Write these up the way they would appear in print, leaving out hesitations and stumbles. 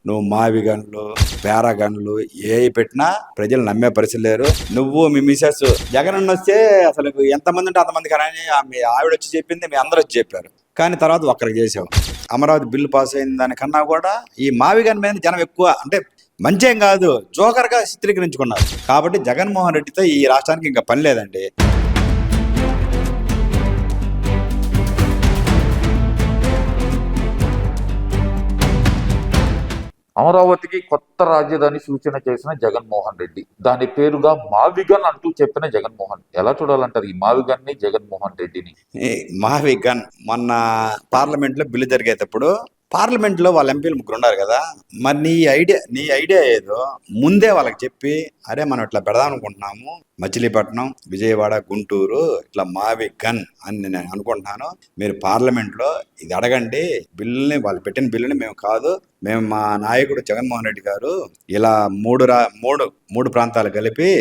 నువ్వు మావి గన్లు పేరా గన్లు ఏ పెట్టినా ప్రజలు నమ్మే పరిస్థితి లేరు. నువ్వు మీ మిసెస్ జగన్ అన్న వస్తే అసలు ఎంతమంది ఉంటే అంతమంది కానీ మీ ఆవిడ వచ్చి చెప్పింది, మీ అందరూ వచ్చి చెప్పారు. కానీ తర్వాత ఒక్కరికి చేసావు. అమరావతి బిల్లు పాస్ అయిన దానికన్నా కూడా ఈ మావి గన్ మీద జనం ఎక్కువ, అంటే మంచేం కాదు, జోకర్గా చిత్రీకరించుకున్నారు. కాబట్టి జగన్మోహన్ రెడ్డితో ఈ రాష్ట్రానికి ఇంకా పని లేదండి. అమరావతికి కొత్త రాజధాని సూచన చేసిన జగన్మోహన్ రెడ్డి, దాని పేరుగా మావిగన్ అంటూ చెప్పిన జగన్మోహన్. ఎలా చూడాలంటారు ఈ మావిగన్ ని, జగన్మోహన్ రెడ్డిని? మావిగన్ మొన్న పార్లమెంట్ లో బిల్లు జరిగేటప్పుడు పార్లమెంట్ లో వాళ్ళ ఎంపీలు ముగ్గురు ఉన్నారు కదా, మరి నీ ఐడియా ఏదో ముందే వాళ్ళకి చెప్పి, అరే మనం ఇట్లా పెడదాం అనుకుంటున్నాము, మచిలీపట్నం, విజయవాడ, గుంటూరు ఇట్లా మావి గన్ అని నేను అనుకుంటున్నాను, మీరు పార్లమెంట్ లో ఇది అడగండి, బిల్లుని వాళ్ళు పెట్టిన బిల్లుని మేము కాదు, మేము మా నాయకుడు జగన్మోహన్ రెడ్డి గారు ఇలా మూడు ప్రాంతాలు కలిపి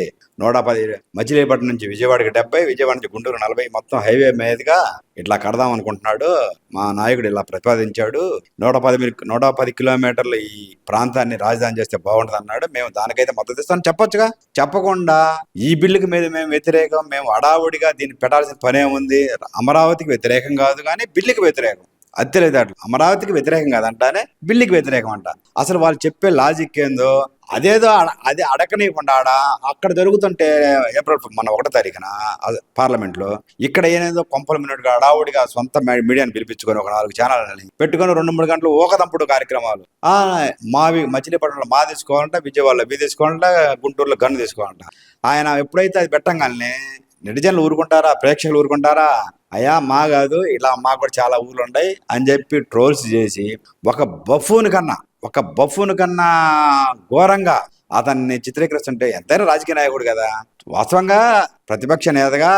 110, మచిలీపట్నం నుంచి విజయవాడకి 70, విజయవాడ నుంచి గుంటూరు 40 మొత్తం హైవే మీదుగా ఇట్లా కడదాం అనుకుంటున్నాడు, మా నాయకుడు ఇలా ప్రతిపాదించాడు, 110 కిలోమీటర్లు ఈ ప్రాంతాన్ని రాజధాని చేస్తే బాగుంటుంది అన్నాడు, మేము దానికైతే మద్దతు ఇస్తామని చెప్పొచ్చుగా. చెప్పకుండా ఈ బిల్లుకి మీద మేము వ్యతిరేకం, మేము అడావుడిగా దీన్ని పెట్టాల్సిన పనే ఉంది, అమరావతికి వ్యతిరేకం కాదు కానీ బిల్లుకి వ్యతిరేకం, అత్తలేదాడు అమరావతికి వ్యతిరేకం కాదంటానే బిల్లుకి వ్యతిరేకం అంట. అసలు వాళ్ళు చెప్పే లాజిక్ ఏందో అదేదో అది అడగనీయకుండా అక్కడ జరుగుతుంటే ఏప్రిల్ మన 1వ తారీఖున పార్లమెంట్లో ఇక్కడ ఏనేదో కొంపల మినిట్గా అడావుడిగా సొంత మీడియాని పిలిపించుకొని ఒక 4 ఛానళ్ళని పెట్టుకొని 2-3 గంటలు ఊకదంపుడు కార్యక్రమాలు. మచిలీపట్నంలో మా తీసుకోవాలంట, విజయవాడలో బి తీసుకోవాలంట, గుంటూరులో గన్ను తీసుకోవాలంట. ఆయన ఎప్పుడైతే అది పెట్టంగానే నెటిజన్లు ఊరుకుంటారా, ప్రేక్షకులు ఊరుకుంటారా? అయ్యా మా కాదు, ఇలా మాకు కూడా చాలా ఊర్లు ఉన్నాయి అని చెప్పి ట్రోల్స్ చేసి ఒక బఫూన్ కన్నా ఘోరంగా అతన్ని చిత్రీకరిస్తుంటే ఎంతైనా రాజకీయ నాయకుడు కదా. వాస్తవంగా ప్రతిపక్ష నేతగా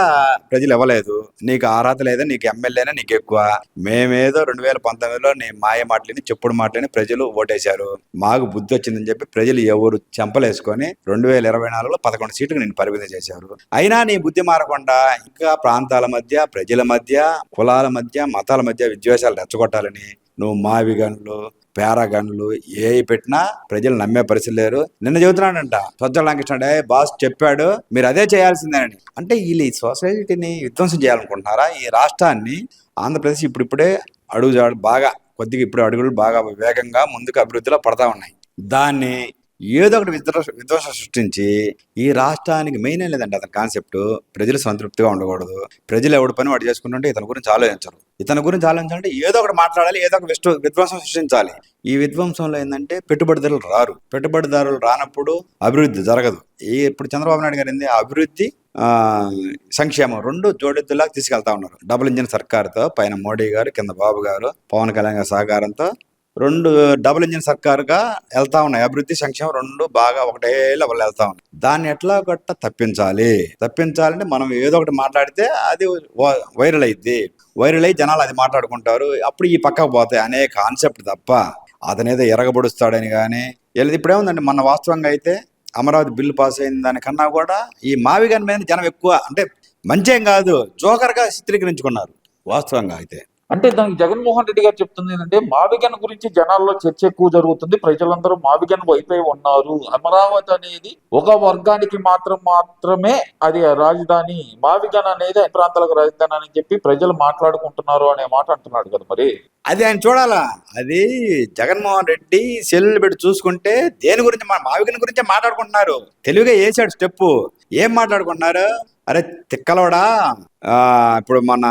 ప్రజలు ఇవ్వలేదు, నీకు అర్హత లేదా, నీకు ఎమ్మెల్యేనే నీకు ఎక్కువ, మేమేదో 2019లో నీ మాయ మాటలని చెప్పుడు మాటలని ప్రజలు ఓటేశారు, మాకు బుద్ధి వచ్చిందని చెప్పి ప్రజలు ఎవరు చెంపలేసుకొని 2024లో 11 సీట్లకు నేను పరిమితం చేశారు. అయినా నీ బుద్ధి మారకుండా ఇంకా ప్రాంతాల మధ్య, ప్రజల మధ్య, కులాల మధ్య, మతాల మధ్య విద్వేషాలు రెచ్చగొట్టాలని నువ్వు మావి గన్లు, పేరా గన్లు ఏ పెట్టినా ప్రజలు నమ్మే పరిస్థితి లేరు. నిన్న చెబుతున్నాడంట సజ్జల రామకృష్ణ, బాస్ చెప్పాడు మీరు అదే చేయాల్సిందేనని. అంటే వీళ్ళు ఈ సొసైటీని విధ్వంసం చేయాలనుకుంటున్నారా? ఈ రాష్ట్రాన్ని ఆంధ్రప్రదేశ్ ఇప్పుడిప్పుడే బాగా కొద్దిగా ఇప్పుడు అడుగులు బాగా వేగంగా ముందుకు అభివృద్ధిలో పడతా ఉన్నాయి. దాన్ని ఏదో ఒకటి విధ్వంసం సృష్టించి ఈ రాష్ట్రానికి మెయిన్ లేదండి అతని కాన్సెప్ట్, ప్రజలు సంతృప్తిగా ఉండకూడదు, ప్రజలు ఎవడి పని వాడు చేసుకుంటుంటే ఇతని గురించి ఆలోచించాలంటే ఏదో ఒకటి మాట్లాడాలి, ఏదో ఒక విధ్వంసం సృష్టించాలి. ఈ విధ్వంసంలో ఏంటంటే పెట్టుబడిదారులు రానప్పుడు అభివృద్ధి జరగదు. ఇప్పుడు చంద్రబాబు నాయుడు గారు అభివృద్ధి సంక్షేమం 2 జోడెద్దులాగా తీసుకెళ్తా ఉన్నారు. డబుల్ ఇంజిన్ సర్కారుతో పైన మోడీ గారు, కింద బాబు గారు, పవన్ కళ్యాణ్ గారి సహకారంతో 2 డబుల్ ఇంజిన్ సర్కారుగా వెళ్తా ఉన్నాయి. అభివృద్ధి సంక్షేమం 2 బాగా ఒకటే లెవెల్ వెళ్తా ఉన్నాయి. దాన్ని ఎట్లా గట్ట తప్పించాలంటే మనం ఏదో ఒకటి మాట్లాడితే అది వైరల్ అయ్యి జనాలు అది మాట్లాడుకుంటారు, అప్పుడు ఈ పక్కకు పోతాయి అనే కాన్సెప్ట్ తప్ప అతనేదో ఎరగబడుస్తాడని కానీ ఇప్పుడేముందండి. మన వాస్తవంగా అయితే అమరావతి బిల్లు పాస్ అయిన దానికన్నా కూడా ఈ మావిగన్ మీద జనం ఎక్కువ, అంటే మంచేం కాదు, జోకర్గా చిత్రీకరించుకున్నారు వాస్తవంగా అయితే. అంటే దానికి జగన్మోహన్ రెడ్డి గారు చెప్తుంది ఏంటంటే మావిగన్ గురించి జనాల్లో చర్చ ఎక్కువ జరుగుతుంది, ప్రజలందరూ మావిగన్ వైపే ఉన్నారు, అమరావతి అనేది ఒక వర్గానికి మాత్రమే అది రాజధాని, మావిగన్ అనేది అన్ని ప్రాంతాలకు రాజధాని అని చెప్పి ప్రజలు మాట్లాడుకుంటున్నారు అనే మాట అంటున్నాడు కదా. మరి అది ఆయన చూడాలా. అది జగన్మోహన్ రెడ్డి సెల్లు పెట్టి చూసుకుంటే దేని గురించి మావిగన్ గురించే మాట్లాడుకుంటున్నారు. తెలివిగా వేసాడు స్టెప్. ఏం మాట్లాడుకుంటున్నారు? అరే తిక్కలోడా, ఇప్పుడు మన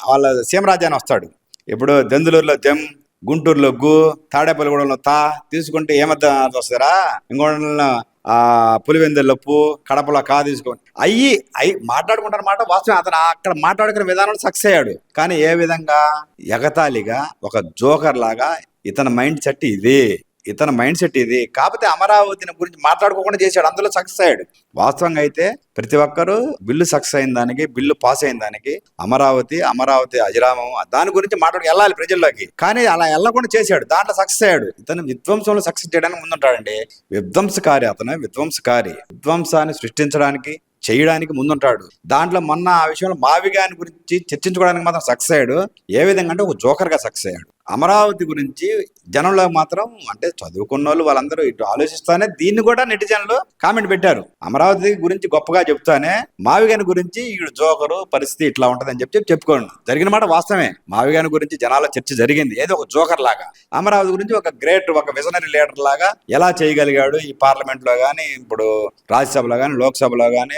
వాళ్ళ సీమరాజాని వస్తాడు, ఇప్పుడు దెందులూరులో దెమ్, గుంటూరులో గు, తాడేపల్లిగూడెంలో తా తీసుకుంటే ఏమర్థం వస్తారా? ఇంకోటి పులివెందుల్లో పు, కడపలో కా తీసుకోండి. అయ్యి మాట్లాడుకుంటారు మాట. వాస్తవం అతను అక్కడ మాట్లాడుకునే విధానంలో సక్సెస్ అయ్యాడు. కానీ ఏ విధంగా ఎగతాళిగా ఒక జోకర్ లాగా ఇతని మైండ్ సెట్ ఇది. కాకపోతే అమరావతిని గురించి మాట్లాడుకోకుండా చేశాడు, అందులో సక్సెస్ అయ్యాడు. వాస్తవంగా అయితే ప్రతి ఒక్కరూ బిల్లు సక్సెస్ అయిన దానికి, బిల్లు పాస్ అయిన దానికి అమరావతి అజరామం దాని గురించి వెళ్ళాలి ప్రజల్లోకి. కానీ అలా వెళ్ళకుండా చేశాడు, దాంట్లో సక్సెస్ అయ్యాడు. ఇతను విధ్వంసంలో సక్సెస్ చేయడానికి ముందుంటాడండి. విధ్వంసాన్ని సృష్టించడానికి, చేయడానికి ముందుంటాడు. దాంట్లో మొన్న ఆ విషయంలో మావిగాని గురించి చర్చించుకోవడానికి మాత్రం సక్సెస్ అయ్యాడు. ఏ విధంగా అంటే ఒక జోకర్గా సక్సెస్ అయ్యాడు. అమరావతి గురించి జనంలో మాత్రం అంటే చదువుకున్న వాళ్ళు వాళ్ళందరూ ఇటు ఆలోచిస్తానే దీన్ని కూడా నెటిజన్లు కామెంట్ పెట్టారు. అమరావతి గురించి గొప్పగా చెప్తానే మావిగాని గురించి ఈడు జోకరు పరిస్థితి ఇట్లా ఉంటదని చెప్పుకోండి. జరిగిన మాట వాస్తవమే. మావిగాని గురించి జనాల చర్చ జరిగింది. ఏదో ఒక జోకర్ లాగా అమరావతి గురించి ఒక గ్రేట్ ఒక విజనరీ లీడర్ లాగా ఎలా చేయగలిగాడు ఈ పార్లమెంట్ లో గానీ, ఇప్పుడు రాజ్యసభలో గానీ, లోక్సభలో గానీ,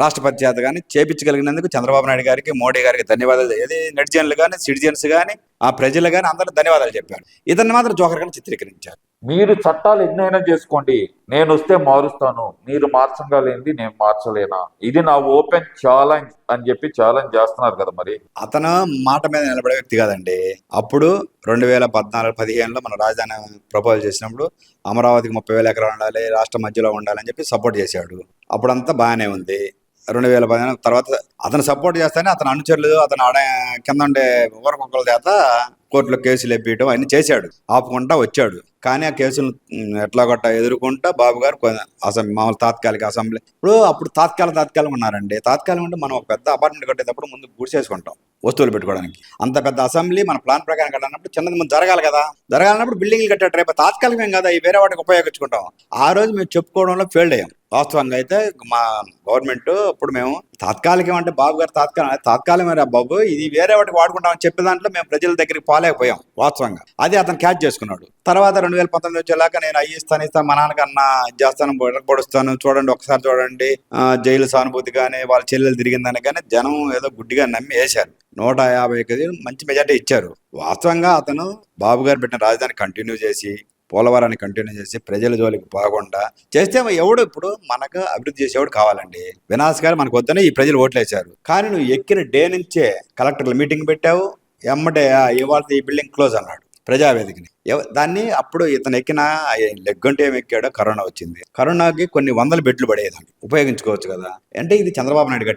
రాష్ట్రపతి చేత గానీ చేపించగలిగినందుకు చంద్రబాబు నాయుడు గారికి, మోడీ గారికి ధన్యవాదాలు. ఏది నెటిజన్లు కానీ, సిటిజన్స్ కానీ, ఆ ప్రజలు కానీ అందరూ ధన్యవాదాలు చెప్పారు. ఇతన్ని మాత్రం జోకర్ గాని చిత్రీకరించారు. మీరు చట్టాలు ఎన్నైనా చేసుకోండి, నేను వస్తే మారుస్తాను, మీరు మార్చంగా లేనిది నేను మార్చలేనా, ఇది నా ఓపెన్ ఛాలెంజ్ అని చెప్పి ఛాలెంజ్ చేస్తున్నారు కదా. మరి అతను మాట మీద నిలబడే వ్యక్తి కాదండి. అప్పుడు 2014-15లో మన రాజధాని ప్రపోజల్ చేసినప్పుడు అమరావతికి 30,000 ఎకరాలు ఉండాలి, రాష్ట్రం మధ్యలో ఉండాలని చెప్పి సపోర్ట్ చేశాడు. అప్పుడంతా బాగానే ఉంది. 2015 తర్వాత అతను సపోర్ట్ చేస్తానే అతను అనుచరులు, అతను కింద ఉండే ఊరకొక్కల చేత కోర్టులో కేసులు ఎప్పియటం అన్ని చేశాడు, ఆపుకుంటా వచ్చాడు. కానీ ఆ కేసులు ఎట్లాగొట్ట ఎదుర్కొంటా బాబు గారు అసెంబ్లీ మామూలు తాత్కాలిక అసెంబ్లీ అప్పుడు తాత్కాలిక ఉన్నారండి. తాత్కాలిక అంటే మనం ఒక పెద్ద అపార్ట్మెంట్ కట్టేటప్పుడు ముందు గుడిసేసుకుంటాం వస్తువులు పెట్టుకోవడానికి. అంత పెద్ద అసెంబ్లీ మన ప్లాన్ ప్రకారం కట్టినప్పుడు చిన్నది ముందు జరగాలి కదా. జరగాలన్నప్పుడు బిల్డింగ్లు కట్టాడు. రేపు తాత్కాలికమేం కదా, ఈ వేరే వాటికి ఉపయోగించుకుంటాం. ఆ రోజు మేము చెప్పుకోవడంలో ఫెయిల్డ్ అయ్యాం. వాస్తవంగా అయితే మా గవర్నమెంట్ ఇప్పుడు మేము తాత్కాలికం అంటే బాబు గారు తాత్కాలికమైన బాబు ఇది వేరే వాటికి వాడుకుంటామని చెప్పే దాంట్లో మేము ప్రజల దగ్గరికి పోలేకపోయాం వాస్తవంగా. అది అతను క్యాచ్ చేసుకున్నాడు. తర్వాత 2019 వచ్చేలాక నేను ఇస్తాను మా నాన్నకన్నా చేస్తాను, పొడుస్తాను, చూడండి ఒకసారి చూడండి, జైలు సానుభూతి కానీ వాళ్ళ చెల్లెలు తిరిగిందని కానీ జనం ఏదో గుడ్డిగా నమ్మి వేశారు. 150 కేజీలు మంచి మెజార్టీ ఇచ్చారు. వాస్తవంగా అతను బాబు గారు పెట్టిన రాజధాని కంటిన్యూ చేసి, పోలవరాన్ని కంటిన్యూ చేసి, ప్రజల జోలికి పోకుండా చేస్తే ఎవడు ఇప్పుడు మనకు అభివృద్ధి చేసేవాడు కావాలండి. వినాశ్ గారు మనకు వద్దనే ఈ ప్రజలు ఓట్లేశారు. కానీ నువ్వు ఎక్కిన డే నుంచే కలెక్టర్ల మీటింగ్ పెట్టావు, ఎమ్మటే ఇవాళ ఈ బిల్డింగ్ క్లోజ్ అన్నాడు ప్రజావేదికని. దాన్ని అప్పుడు ఇతను ఎక్కిన లెగ్గంటే ఏమి ఎక్కాడో కరోనా వచ్చింది. కరోనాకి కొన్ని 100 బెడ్లు పడేదాన్ని ఉపయోగించుకోవచ్చు కదా. అంటే ఇది చంద్రబాబు నాయుడు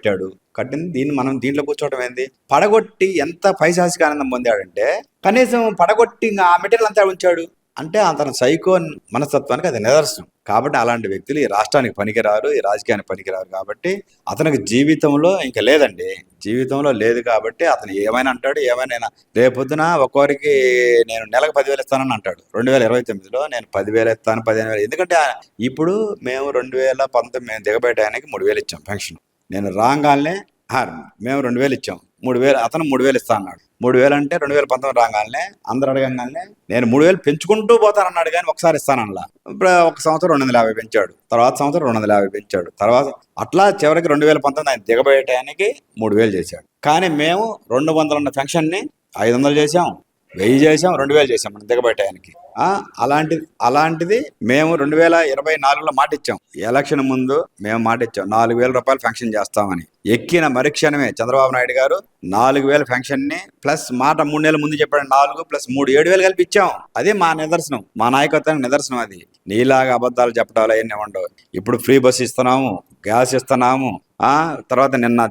కట్టింది. దీన్ని మనం దీంట్లో కూర్చోవడం ఏంది? పడగొట్టి ఎంత పైశాసిక ఆనందం పొందాడంటే కనీసం పడగొట్టి ఆ మెటీరియల్ అంతా ఉంచాడు. అంటే అతను సైకో మనస్తత్వానికి అది నిదర్శనం. కాబట్టి అలాంటి వ్యక్తులు ఈ రాష్ట్రానికి పనికిరారు, ఈ రాజకీయానికి పనికిరారు. కాబట్టి అతనికి జీవితంలో ఇంకా లేదండి, జీవితంలో లేదు. కాబట్టి అతను ఏమైనా అంటాడు, ఏమైనా రేపొద్దున ఒక్కొరికి నేను నెలకు 10,000 ఇస్తానని అంటాడు. 2029లో నేను 10,000 ఇస్తాను, 15,000. ఎందుకంటే ఇప్పుడు మేము 2019 మేము దిగబెట్టడానికి 3,000 ఇచ్చాం పెన్షన్. నేను రాగానే మేము 2,000 ఇచ్చాం, 3,000 అతను 3,000 ఇస్తా అన్నాడు. 3,000 అంటే 2019 రాగానే అందరు అడగంగానే నేను 3,000 పెంచుకుంటూ పోతానన్నాడు. కానీ ఒకసారి ఇస్తానల్లా. ఇప్పుడు ఒక సంవత్సరం 250 పెంచాడు, తర్వాత సంవత్సరం 250 పెంచాడు, తర్వాత అట్లా చివరికి 2019 ఆయన దిగబోయటానికి 3,000 చేశాడు. కానీ మేము 200 ఉన్న పెన్షన్ని 500 చేసాం, 1000 చేసాం, 2,000 చేసాం మనం దిగబెట్టడానికి. అలాంటిది మేము 2024లో మాట ఇచ్చాం. ఎలక్షన్ ముందు మేము మాట ఇచ్చాం 4,000 రూపాయలు పెన్షన్ చేస్తామని. ఎక్కిన మరుక్షణమే చంద్రబాబు నాయుడు గారు 4,000 పెన్షన్ ని ప్లస్ మాట 3 నెలల ముందు చెప్పాడు 4 + 3 7,000 కలిపి ఇచ్చాం. అదే మా నిదర్శనం, మా నాయకత్వానికి నిదర్శనం. అది నీలాగా అబద్ధాలు చెప్పడాలు అవన్నీ ఉండవు. ఇప్పుడు ఫ్రీ బస్సు ఇస్తున్నాము, గ్యాస్ ఇస్తున్నాము, తర్వాత నిన్న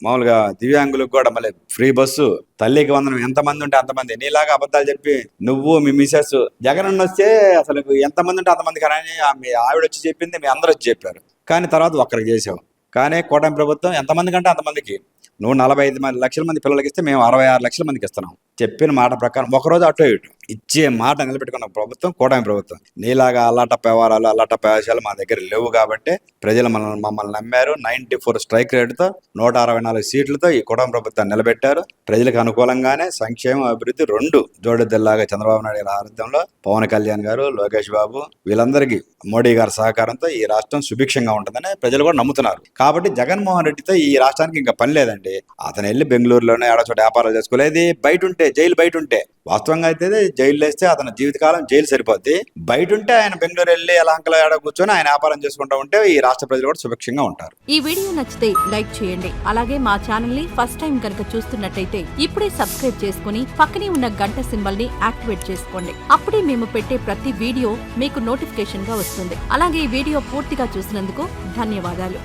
మామూలుగా దివ్యాంగులకు కూడా మళ్ళీ ఫ్రీ బస్సు, తల్లికి వందనం. ఎంతమంది ఉంటే అంతమంది. నీలాగా అబద్ధాలు చెప్పి నువ్వు మీ మిసెస్ జగన్ వస్తే అసలు ఎంతమంది ఉంటే అంతమంది కానీ మీ ఆవిడ వచ్చి చెప్పింది, మీ అందరూ వచ్చి చెప్పారు. కానీ తర్వాత ఒక్కరికి చేసావు. కానీ కూటమి ప్రభుత్వం ఎంతమంది కంటే అంతమందికి. నువ్వు 45 లక్షల మంది పిల్లలకి ఇస్తే మేము 66 లక్షల మందికి ఇస్తున్నాం. చెప్పిన మాట ప్రకారం ఒకరోజు అటు ఇటు ఇచ్చే మాట నిలబెట్టుకున్న ప్రభుత్వం కూటమి ప్రభుత్వం. నీలాగా అల్లాటప్ప వ్యవహారాలు, అల్లాటప్ప విషయాలు మా దగ్గర లేవు. కాబట్టి ప్రజలు మమ్మల్ని నమ్మారు. 94 స్ట్రైక్ రేటుతో 164 సీట్లతో ఈ కూటమి ప్రభుత్వాన్ని నిలబెట్టారు. ప్రజలకు అనుకూలంగానే సంక్షేమం, అభివృద్ధి రెండు జోడెద్దల్లాగా చంద్రబాబు నాయుడు గారి ఆధ్వర్యంలో, పవన్ కళ్యాణ్ గారు, లోకేష్ బాబు వీళ్ళందరికీ మోడీ గారి సహకారంతో ఈ రాష్ట్రం సుభిక్షంగా ఉంటుందని ప్రజలు కూడా నమ్ముతున్నారు. కాబట్టి జగన్మోహన్ రెడ్డితో ఈ రాష్ట్రానికి ఇంకా పని లేదండి. అతను వెళ్ళి బెంగళూరులోనే ఆడచోట వ్యాపారాలు చేసుకోలేదు. బయట ఉంటే జైలు బయట ఉంటే వాస్తవంగా అయితే జైలు వేస్తే అతను జీవితకాలం జైలు సరిపోద్ది. బయట ఉంటే ఆయన బెంగళూరు వెళ్ళి అలంకలో ఏడ కూర్చొని ఆయన వ్యాపారం చేసుకుంటూ ఉంటే ఈ రాష్ట్ర ప్రజలు కూడా సుభిక్షంగా ఉంటారు. ఈ వీడియో నచ్చితే లైక్ చేయండి. అలాగే మా ఛానల్ ని ఫస్ట్ టైం కనుక చూస్తున్నట్టయితే ఇప్పుడే సబ్స్క్రైబ్ చేసుకుని పక్కనే ఉన్న గంట సింబల్ ని యాక్టివేట్ చేసుకోండి. అప్పుడే మేము పెట్టే ప్రతి వీడియో మీకు నోటిఫికేషన్ గా వస్తుంది. అలాగే ఈ వీడియో పూర్తిగా చూసినందుకు ధన్యవాదాలు.